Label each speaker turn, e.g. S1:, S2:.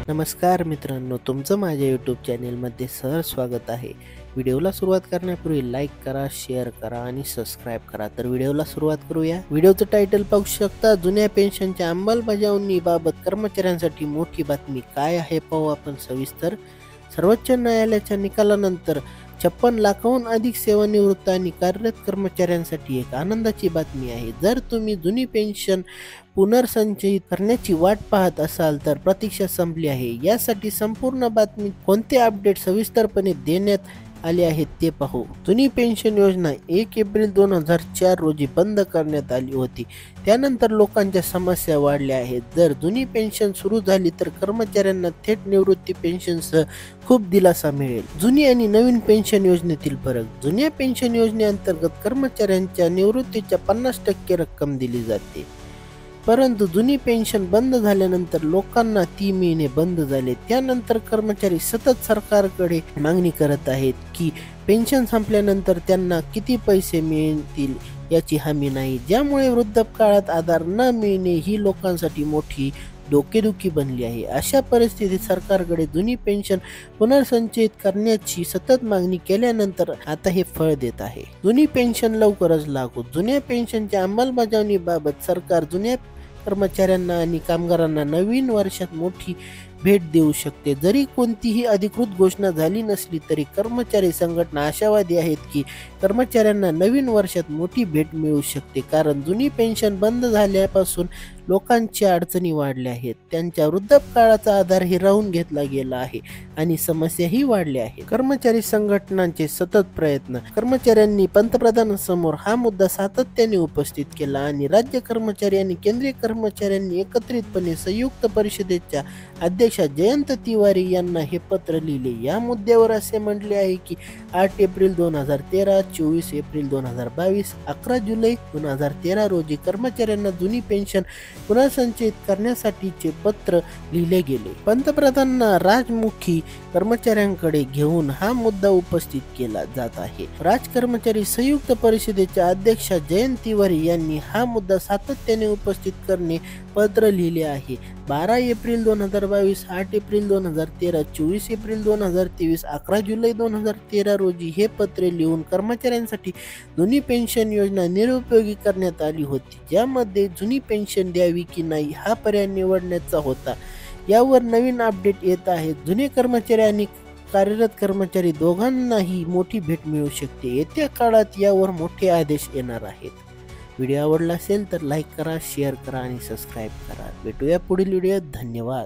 S1: नमस्कार मित्रांनो, तुमचं माझ्या यूट्यूब चॅनेलमध्ये सहर्ष स्वागत आहे. व्हिडिओला सुरुवात करण्यापूर्वी लाईक करा, शेअर करा आणि सबस्क्राईब करा. तर व्हिडिओला सुरुवात करूया. व्हिडिओचं टायटल पाहू शकता. जुन्या पेन्शनच्या अंमलबजावणीबाबत कर्मचाऱ्यांसाठी मोठी बातमी काय आहे पाहू आपण सविस्तर. सर्वोच्च न्यायालयाच्या निकालानंतर 56 लाखाहून अधिक सेवानिवृत्त आणि कार्यरत कर्मचाऱ्यांसाठी एक आनंदाची बातमी आहे. जर तुम्ही जुनी पेन्शन पुनर्संचयित करण्याची वाट पाहत असाल तर प्रतीक्षा संपली आहे. यासाठी संपूर्ण बातमी कोणते अपडेट सविस्तरपणे देण्यात आले आहेत ते पाहू. जुनी पेन्शन योजना 1 एप्रिल 2004 रोजी बंद करण्यात आली होती. त्यानंतर लोकांच्या समस्या वाढल्या आहेत. जर जुनी पेन्शन सुरू झाली तर कर्मचाऱ्यांना थेट निवृत्ती पेन्शनसह खूप दिलासा मिळेल. जुनी आणि नवीन पेन्शन योजनेतील फरक. जुन्या पेन्शन योजनेअंतर्गत कर्मचाऱ्यांच्या निवृत्तीच्या 50% रक्कम दिली जाते, परंतु जुनी पेन्शन बंद झाल्यानंतर लोकांना ती मिळणे बंद झाले. त्यानंतर कर्मचारी सतत सरकारकडे मागणी करत आहेत की पेन्शन संपल्यानंतर त्यांना किती पैसे मिळतील याची हमी नाही, ज्यामुळे वृद्धापकाळात आधार न मिळणे ही लोकांसाठी मोठी डोकेदुखी बनली आहे. अशा परिस्थितीत सरकारकडे जुनी पेन्शन पुनर्संचयित करण्याची सतत मागणी केल्यानंतर आता हे फळ देत आहे. जुनी पेन्शन लवकरच लागू. जुन्या पेन्शनच्या अंमलबजावणीबाबत सरकार जुन्या कर्मचाऱ्यांना आणि कामगारांना नवीन वर्षात मोठी भेट देऊ शकते. जरी कोणतीही अधिकृत घोषणा झाली नसली तरी कर्मचारी संघटना आशावादी आहेत की कर्मचाऱ्यांना नवीन वर्षात मोठी भेट मिळू शकते, कारण जुनी पेन्शन बंद झाल्यापासून लोकांच्या अडचणी वाढल्या आहेत. त्यांच्या वृद्धापकाळाचा आधार हिरावून घेतला गेला आहे आणि समस्याही वाढल्या आहेत. कर्मचारी संघटनांचे सतत प्रयत्न. कर्मचाऱ्यांनी पंतप्रधानांसमोर हा मुद्दा सातत्याने उपस्थित केला आणि राज्य कर्मचारी आणि केंद्रीय कर्मचाऱ्यांनी एकत्रितपणे संयुक्त परिषदेच्या अध्यक्षा जयंत तिवारी यांना हे पत्र लिहिले. या मुद्द्यावर असे म्हटले आहे की 8 एप्रिल 2013, 24 एप्रिल 2022, 11 जुलै 2013 रोजी कर्मचाऱ्यांना जुनी पेन्शन पुनर्संचयित करण्यासाठीचे पत्र लिहिले गेले. पंतप्रधानांना राजमुखी कर्मचाऱ्यांकडे घेऊन हा मुद्दा उपस्थित केला जात आहे. कर्मचारी संयुक्त परिषदेच्या अध्यक्षा जयंत तिवारी यांनी हा मुद्दा सातत्याने उपस्थित करणे पत्र लिहिले आहे. 12 एप्रिल 2022, 8 एप्रिल 2013, 24 एप्रिल 2023, 11 जुलै 2013 रोजी हे पत्रे लिहून कर्मचाऱ्यांसाठी जुनी पेन्शन योजना निरुपयोगी करण्यात आली होती, ज्यामध्ये जुनी पेन्शन द्यावी की नाही हा पर्याय निवडण्याचा होता. यावर नवीन अपडेट येत आहे. जुने कर्मचारी आणि कार्यरत कर्मचारी दोघांनाही मोठी भेट मिळू शकते. येत्या काळात यावर मोठे आदेश येणार आहेत. व्हिडिओ आवडला असेल तर लाईक करा, शेअर करा आणि सबस्क्राईब करा. भेटूया पुढील व्हिडिओत. धन्यवाद.